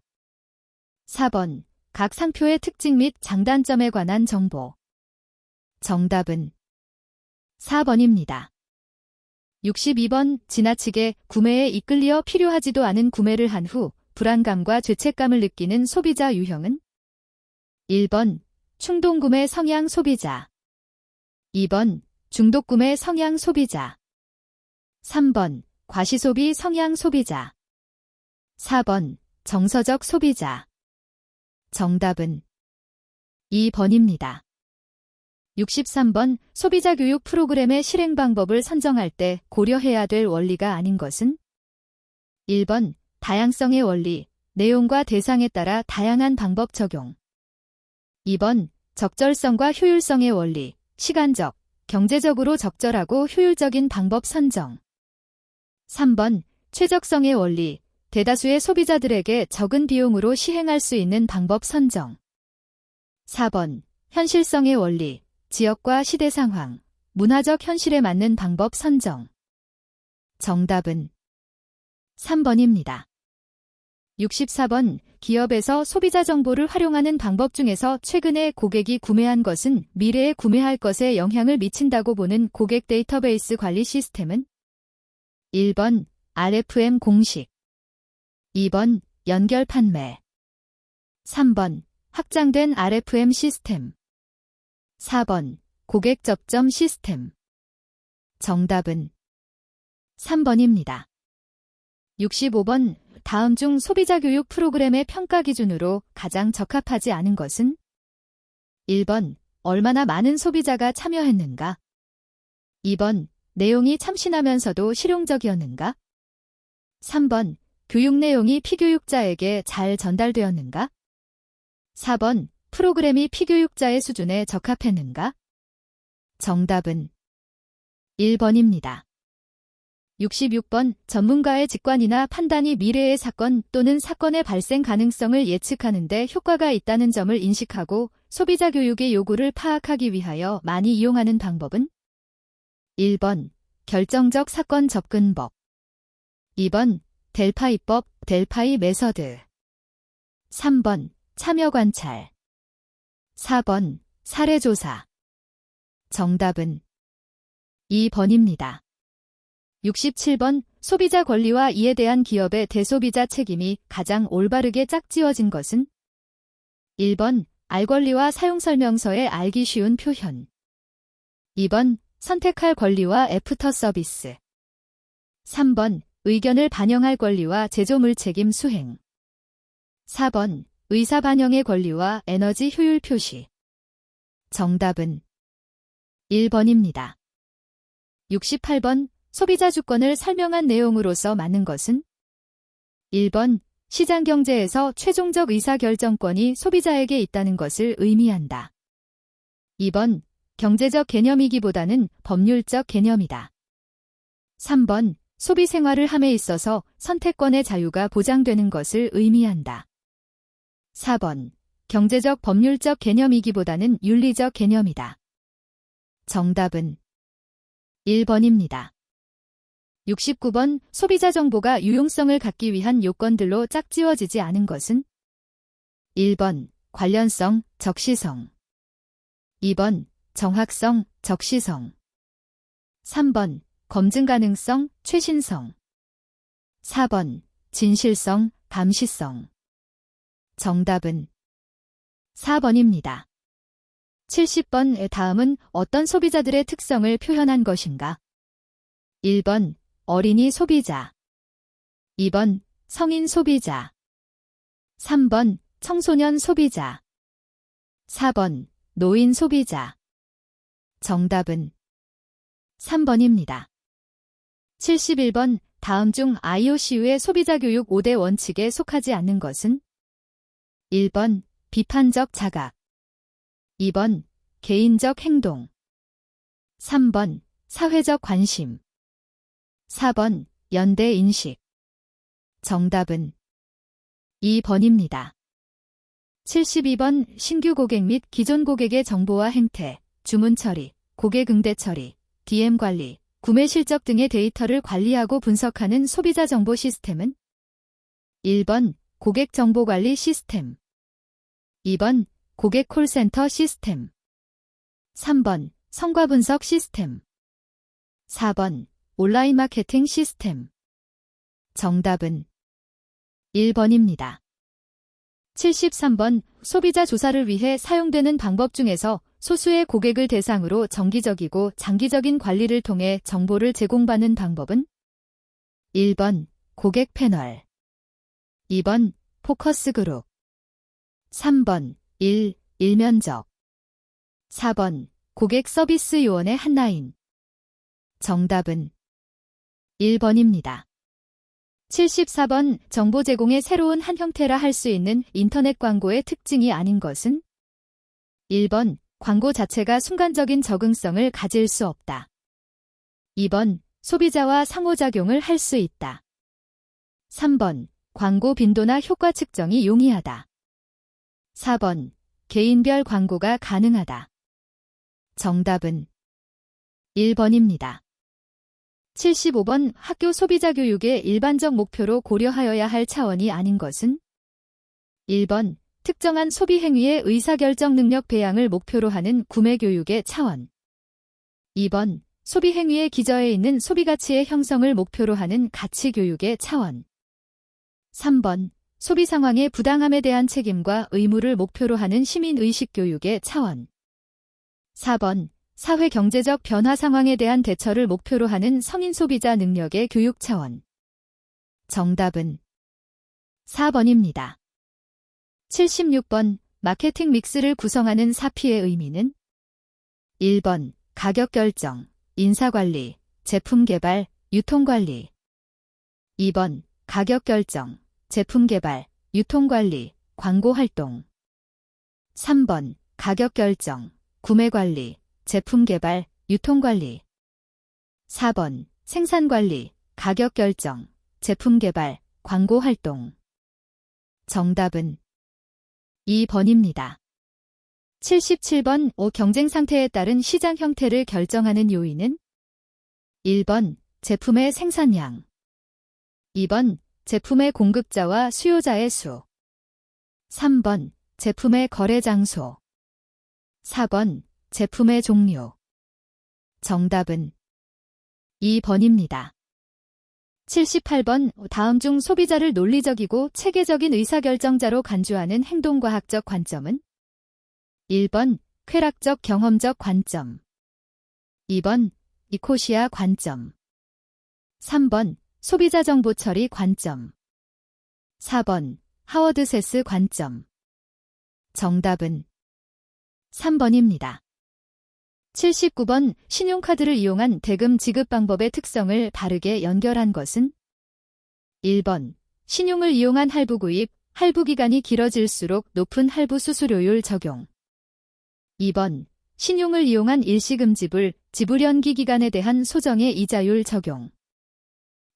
4번 각 상표의 특징 및 장단점에 관한 정보. 정답은 4번입니다. 62번 지나치게 구매에 이끌려 필요하지도 않은 구매를 한 후 불안감과 죄책감을 느끼는 소비자 유형은? 1번 충동구매 성향 소비자, 2번 중독구매 성향 소비자, 3번 과시소비 성향 소비자, 4번 정서적 소비자. 정답은 2번입니다. 63번 소비자 교육 프로그램의 실행 방법을 선정할 때 고려해야 될 원리가 아닌 것은? 1번 다양성의 원리, 내용과 대상에 따라 다양한 방법 적용, 2번 적절성과 효율성의 원리, 시간적, 경제적으로 적절하고 효율적인 방법 선정, 3번 최적성의 원리, 대다수의 소비자들에게 적은 비용으로 시행할 수 있는 방법 선정, 4번 현실성의 원리, 지역과 시대 상황, 문화적 현실에 맞는 방법 선정. 정답은 3번입니다. 64번. 기업에서 소비자 정보를 활용하는 방법 중에서 최근에 고객이 구매한 것은 미래에 구매할 것에 영향을 미친다고 보는 고객 데이터베이스 관리 시스템은? 1번 RFM 공식, 2번 연결 판매, 3번 확장된 RFM 시스템, 4번 고객 접점 시스템. 정답은 3번입니다. 65번. 다음 중 소비자 교육 프로그램의 평가 기준으로 가장 적합하지 않은 것은? 1번 얼마나 많은 소비자가 참여했는가, 2번 내용이 참신하면서도 실용적이었는가, 3번 교육 내용이 피교육자에게 잘 전달되었는가, 4번 프로그램이 피교육자의 수준에 적합했는가. 정답은 1번입니다. 66번. 전문가의 직관이나 판단이 미래의 사건 또는 사건의 발생 가능성을 예측하는 데 효과가 있다는 점을 인식하고 소비자 교육의 요구를 파악하기 위하여 많이 이용하는 방법은? 1번 결정적 사건 접근법, 2번 델파이법, 델파이 메서드, 3번 참여 관찰, 4번 사례 조사. 정답은 2번입니다. 67번. 소비자 권리와 이에 대한 기업의 대소비자 책임이 가장 올바르게 짝지어진 것은? 1번 알 권리와 사용설명서에 알기 쉬운 표현, 2번 선택할 권리와 애프터 서비스, 3번 의견을 반영할 권리와 제조물 책임 수행, 4번 의사 반영의 권리와 에너지 효율 표시. 정답은 1번입니다. 68번. 소비자 주권을 설명한 내용으로서 맞는 것은? 1번 시장 경제에서 최종적 의사결정권이 소비자에게 있다는 것을 의미한다. 2번 경제적 개념이기보다는 법률적 개념이다. 3번 소비 생활을 함에 있어서 선택권의 자유가 보장되는 것을 의미한다. 4번 경제적 법률적 개념이기보다는 윤리적 개념이다. 정답은 1번입니다. 69번. 소비자 정보가 유용성을 갖기 위한 요건들로 짝지어지지 않은 것은? 1번 관련성, 적시성, 2번 정확성, 적시성, 3번 검증 가능성, 최신성, 4번 진실성, 감시성. 정답은 4번입니다. 70번. 다음은 어떤 소비자들의 특성을 표현한 것인가? 1번 어린이 소비자, 2번 성인 소비자, 3번 청소년 소비자, 4번 노인 소비자. 정답은 3번입니다. 71번. 다음 중 IOCU의 소비자 교육 5대 원칙에 속하지 않는 것은? 1번 비판적 자각, 2번 개인적 행동, 3번 사회적 관심, 4번 연대 인식. 정답은 2번입니다. 72번. 신규 고객 및 기존 고객의 정보와 행태, 주문 처리, 고객 응대 처리, DM 관리, 구매 실적 등의 데이터를 관리하고 분석하는 소비자 정보 시스템은? 1번 고객 정보 관리 시스템, 2번 고객 콜센터 시스템, 3번 성과 분석 시스템, 4번 온라인 마케팅 시스템. 정답은 1번입니다. 73번. 소비자 조사를 위해 사용되는 방법 중에서 소수의 고객을 대상으로 정기적이고 장기적인 관리를 통해 정보를 제공받는 방법은? 1번 고객 패널, 2번 포커스 그룹, 3번 일면적, 4번 고객 서비스 요원의 한라인. 정답은 1번입니다. 74번. 정보 제공의 새로운 한 형태라 할 수 있는 인터넷 광고의 특징이 아닌 것은? 1번 광고 자체가 순간적인 적응성을 가질 수 없다. 2번 소비자와 상호작용을 할 수 있다. 3번 광고 빈도나 효과 측정이 용이하다. 4번 개인별 광고가 가능하다. 정답은 1번입니다. 75번 학교 소비자 교육의 일반적 목표로 고려하여야 할 차원이 아닌 것은 1번 특정한 소비 행위의 의사결정 능력 배양을 목표로 하는 구매 교육의 차원 2번 소비 행위의 기저에 있는 소비 가치의 형성을 목표로 하는 가치 교육의 차원 3번 소비 상황의 부당함에 대한 책임과 의무를 목표로 하는 시민의식 교육의 차원 4번 사회 경제적 변화 상황에 대한 대처를 목표로 하는 성인 소비자 능력의 교육 차원 정답은 4번입니다. 76번 마케팅 믹스를 구성하는 4P의 의미는 1번 가격 결정, 인사관리, 제품 개발, 유통관리 2번 가격 결정, 제품 개발, 유통관리, 광고활동 3번 가격 결정, 구매관리, 제품 개발, 유통관리 4번 생산관리, 가격 결정, 제품 개발, 광고활동 정답은 2번입니다. 77번 경쟁 상태에 따른 시장 형태를 결정하는 요인은 1번 제품의 생산량 2번 제품의 공급자와 수요자의 수 3번 제품의 거래 장소 4번 제품의 종류 정답은 2번입니다. 78번 다음 중 소비자를 논리적이고 체계적인 의사결정자로 간주하는 행동과학적 관점은 1번 쾌락적 경험적 관점 2번 이코시아 관점 3번 소비자 정보 처리 관점 4번 하워드 세스 관점 정답은 3번입니다. 79번 신용카드를 이용한 대금 지급 방법의 특성을 바르게 연결한 것은 1번 신용을 이용한 할부 구입, 할부 기간이 길어질수록 높은 할부 수수료율 적용 2번 신용을 이용한 일시금 지불, 지불 연기 기간에 대한 소정의 이자율 적용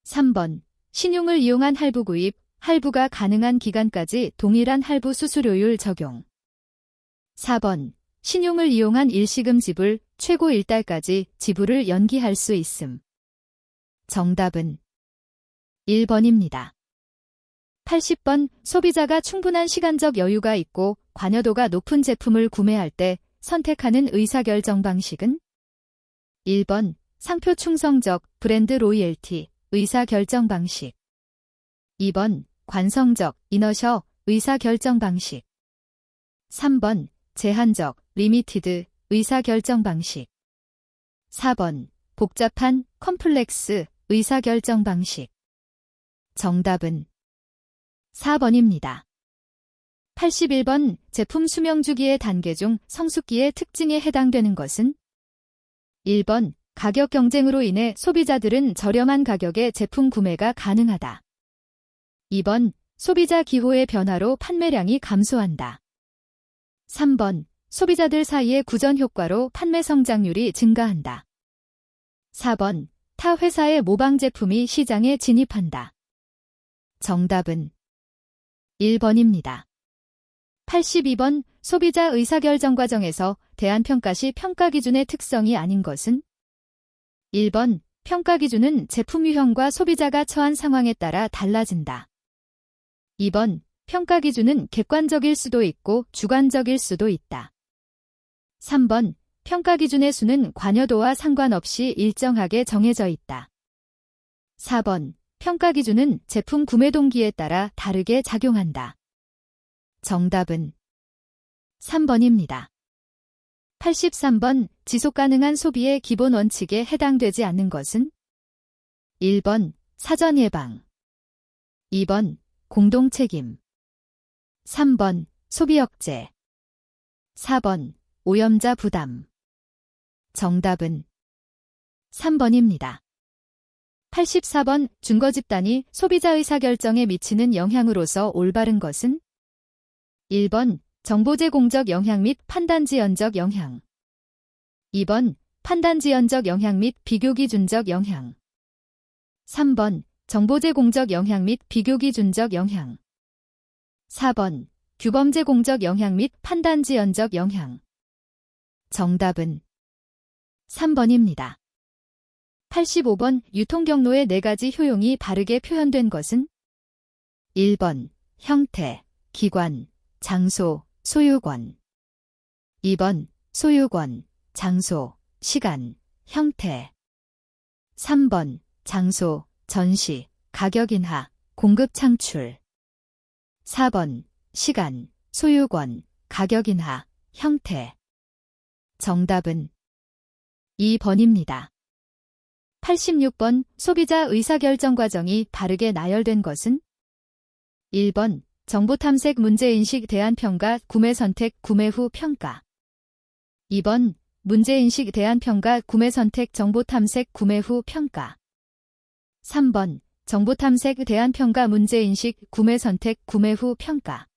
3번 신용을 이용한 할부 구입, 할부가 가능한 기간까지 동일한 할부 수수료율 적용 4번 신용을 이용한 일시금 지불, 최고 1달까지 지불을 연기할 수 있음. 정답은 1번입니다. 80번 소비자가 충분한 시간적 여유가 있고 관여도가 높은 제품을 구매할 때 선택하는 의사결정 방식은 1번 상표 충성적 브랜드 로이얼티 의사결정 방식 2번 관성적 이너셔 의사결정 방식 3번 제한적 리미티드 의사결정 방식 4번 복잡한 컴플렉스 의사결정 방식 정답은 4번입니다. 81번 제품 수명 주기의 단계 중 성숙기의 특징에 해당되는 것은 1번 가격 경쟁으로 인해 소비자들은 저렴한 가격에 제품 구매가 가능하다. 2번 소비자 기호의 변화로 판매량이 감소한다. 3번 소비자들 사이의 구전 효과로 판매 성장률이 증가한다. 4번 타 회사의 모방 제품이 시장에 진입한다. 정답은 1번입니다. 82번 소비자 의사결정 과정에서 대안평가 시 평가 기준의 특성이 아닌 것은 1번 평가 기준은 제품 유형과 소비자가 처한 상황에 따라 달라진다. 2번 평가 기준은 객관적일 수도 있고 주관적일 수도 있다. 3번 평가 기준의 수는 관여도와 상관없이 일정하게 정해져 있다. 4번 평가 기준은 제품 구매 동기에 따라 다르게 작용한다. 정답은 3번입니다. 83번 지속가능한 소비의 기본 원칙에 해당되지 않는 것은 1번 사전 예방 2번 공동책임 3번 소비 억제 4번 오염자 부담 정답은 3번입니다. 84번 증거 집단이 소비자 의사결정에 미치는 영향으로서 올바른 것은 1번 정보 제공적 영향 및 판단 지연적 영향 2번 판단 지연적 영향 및 비교 기준적 영향 3번 정보 제공적 영향 및 비교 기준적 영향 4번 규범 제공적 영향 및 판단 지연적 영향 정답은 3번입니다. 85번 유통경로의 4가지 효용이 바르게 표현된 것은 1번 형태, 기관, 장소, 소유권 2번 소유권, 장소, 시간, 형태 3번 장소, 전시, 가격 인하, 공급 창출 4번 시간, 소유권, 가격 인하, 형태 정답은 2번입니다. 86번 소비자 의사결정 과정이 바르게 나열된 것은 1번 정보탐색 문제인식 대안평가 구매선택 구매 후 평가 2번 문제인식 대안평가 구매선택 정보탐색 구매 후 평가 3번 정보탐색 대안평가 문제인식 구매선택 구매 후 평가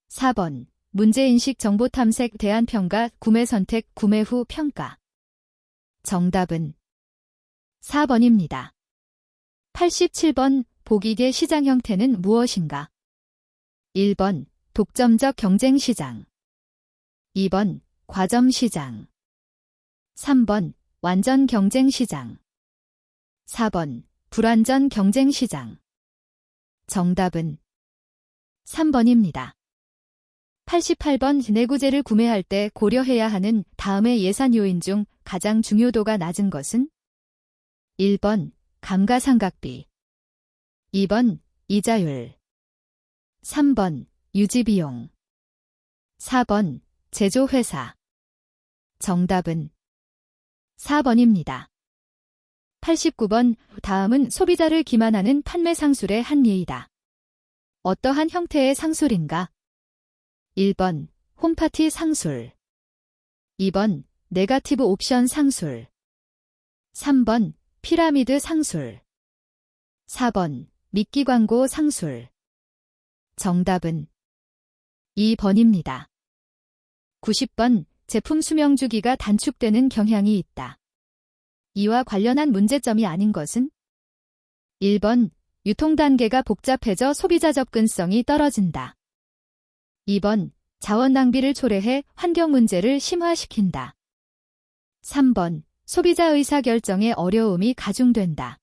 4번 문제인식 정보탐색 대안평가 구매선택 구매 후 평가 정답은 4번입니다. 87번 보기계 시장 형태는 무엇인가? 1번 독점적 경쟁시장 2번 과점시장 3번 완전 경쟁시장 4번 불완전 경쟁시장 정답은 3번입니다. 88번 내구재를 구매할 때 고려해야 하는 다음의 예산 요인 중 가장 중요도가 낮은 것은 1번 감가상각비 2번 이자율 3번 유지비용 4번 제조회사 정답은 4번입니다. 89번 다음은 소비자를 기만하는 판매 상술의 한 예이다. 어떠한 형태의 상술인가? 1번 홈파티 상술 2번 네거티브 옵션 상술 3번 피라미드 상술 4번 미끼 광고 상술 정답은 2번입니다. 90번 제품 수명 주기가 단축되는 경향이 있다. 이와 관련한 문제점이 아닌 것은 1번 유통 단계가 복잡해져 소비자 접근성이 떨어진다. 2번 자원 낭비를 초래해 환경 문제를 심화시킨다. 3번 소비자 의사결정에 어려움이 가중된다.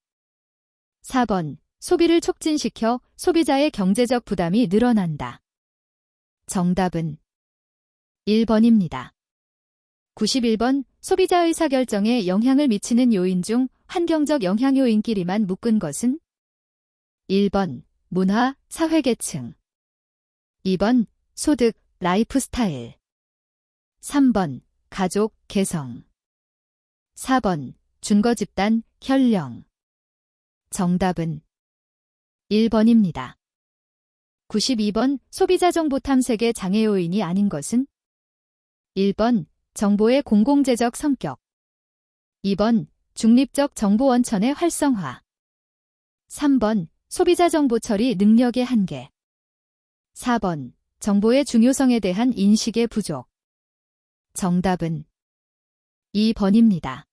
4번 소비를 촉진시켜 소비자의 경제적 부담이 늘어난다. 정답은 1번입니다. 91번 소비자 의사결정에 영향을 미치는 요인 중 환경적 영향 요인끼리만 묶은 것은 1번 문화, 사회계층 2번 소득, 라이프 스타일 3번 가족, 개성 4번 준거집단, 혈령 정답은 1번입니다. 92번 소비자 정보 탐색의 장애 요인이 아닌 것은 1번 정보의 공공재적 성격 2번 중립적 정보 원천의 활성화 3번 소비자 정보 처리 능력의 한계 4번 정보의 중요성에 대한 인식의 부족 정답은 2번입니다.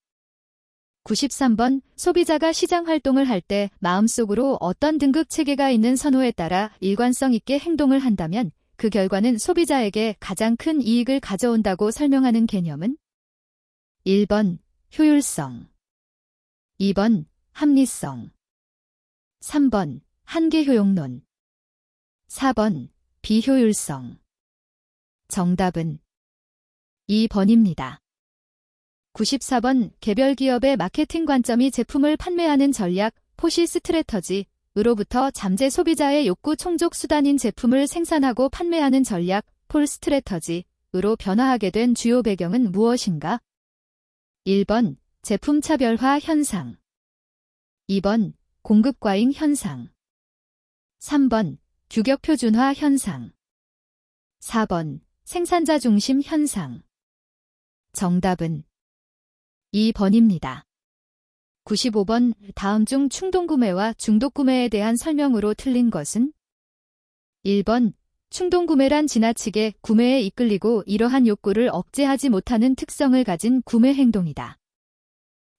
93번 소비자가 시장 활동을 할 때 마음속으로 어떤 등급 체계가 있는 선호에 따라 일관성 있게 행동을 한다면 그 결과는 소비자에게 가장 큰 이익을 가져온다고 설명하는 개념은 1번 효율성 2번 합리성 3번 한계효용론 4번 비효율성 정답은 2번입니다. 94번 개별 기업의 마케팅 관점이 제품을 판매하는 전략, 포시 스트래터지으로부터 잠재 소비자의 욕구 충족 수단인 제품을 생산하고 판매하는 전략, 폴 스트래터지으로 변화하게 된 주요 배경은 무엇인가? 1번 제품 차별화 현상 2번 공급 과잉 현상 3번 규격 표준화 현상 4번 생산자 중심 현상 정답은 2번입니다. 95번 다음 중 충동구매와 중독구매에 대한 설명으로 틀린 것은 1번 충동구매란 지나치게 구매에 이끌리고 이러한 욕구를 억제하지 못하는 특성을 가진 구매 행동이다.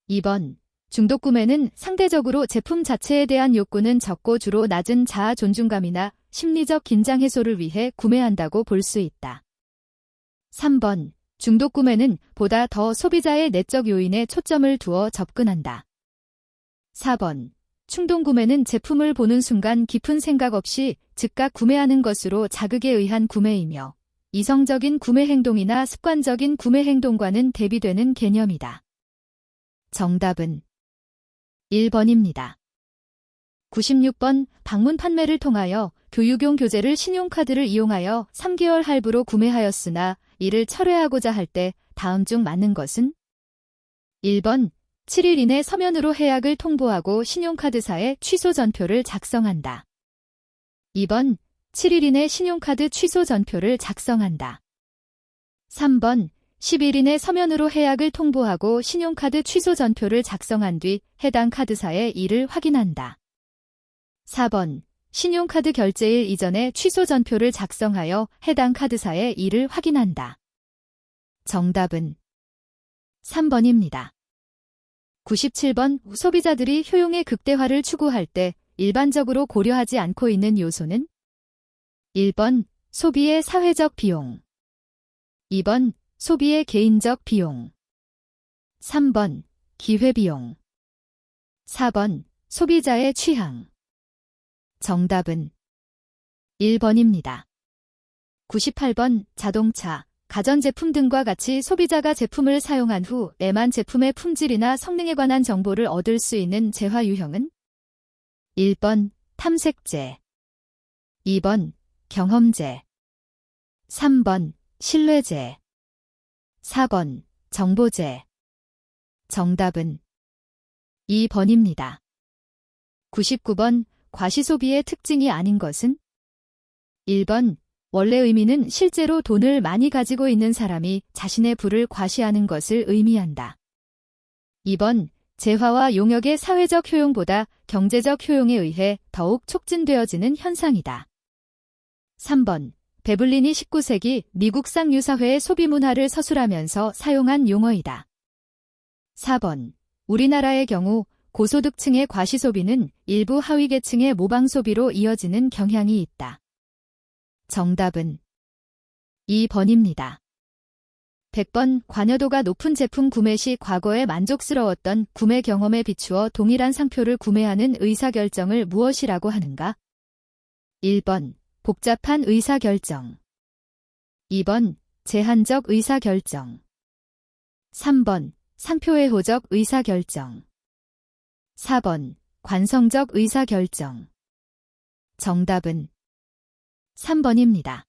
2번 중독구매는 상대적으로 제품 자체에 대한 욕구는 적고 주로 낮은 자아 존중감이나 심리적 긴장 해소를 위해 구매한다고 볼 수 있다. 3번 중독구매는 보다 더 소비자의 내적 요인에 초점을 두어 접근한다. 4번. 충동구매는 제품을 보는 순간 깊은 생각 없이 즉각 구매하는 것으로 자극에 의한 구매이며 이성적인 구매 행동이나 습관적인 구매 행동과는 대비되는 개념이다. 정답은 1번입니다. 96번. 방문 판매를 통하여 교육용 교재를 신용카드를 이용하여 3개월 할부로 구매하였으나 이를 철회하고자 할 때 다음 중 맞는 것은? 1번. 7일 이내 서면으로 해약을 통보하고 신용카드사에 취소 전표를 작성한다. 2번. 7일 이내 신용카드 취소 전표를 작성한다. 3번. 10일 이내 서면으로 해약을 통보하고 신용카드 취소 전표를 작성한 뒤 해당 카드사에 이를 확인한다. 4번. 신용카드 결제일 이전에 취소 전표를 작성하여 해당 카드사에 이를 확인한다. 정답은 3번입니다. 97번. 소비자들이 효용의 극대화를 추구할 때 일반적으로 고려하지 않고 있는 요소는? 1번. 소비의 사회적 비용. 2번. 소비의 개인적 비용. 3번. 기회비용. 4번. 소비자의 취향. 정답은 1번입니다. 98번. 자동차, 가전제품 등과 같이 소비자가 제품을 사용한 후 내만 제품의 품질이나 성능에 관한 정보를 얻을 수 있는 재화 유형은? 1번. 탐색제. 2번. 경험제. 3번. 신뢰제. 4번. 정보제. 정답은 2번입니다. 99번. 과시소비의 특징이 아닌 것은? 1번. 원래 의미는 실제로 돈을 많이 가지고 있는 사람이 자신의 부를 과시하는 것을 의미한다. 2번. 재화와 용역의 사회적 효용보다 경제적 효용에 의해 더욱 촉진되어지는 현상이다. 3번. 베블린이 19세기 미국상 유사회의 소비 문화를 서술하면서 사용한 용어이다. 4번. 우리나라의 경우 고소득층의 과시소비는 일부 하위계층의 모방소비로 이어지는 경향이 있다. 정답은 2번입니다. 100번. 관여도가 높은 제품 구매 시 과거에 만족스러웠던 구매 경험에 비추어 동일한 상표를 구매하는 의사결정을 무엇이라고 하는가? 1번. 복잡한 의사결정. 2번. 제한적 의사결정. 3번. 상표회호적 의사결정. 4번. 관성적 의사결정. 정답은 3번입니다.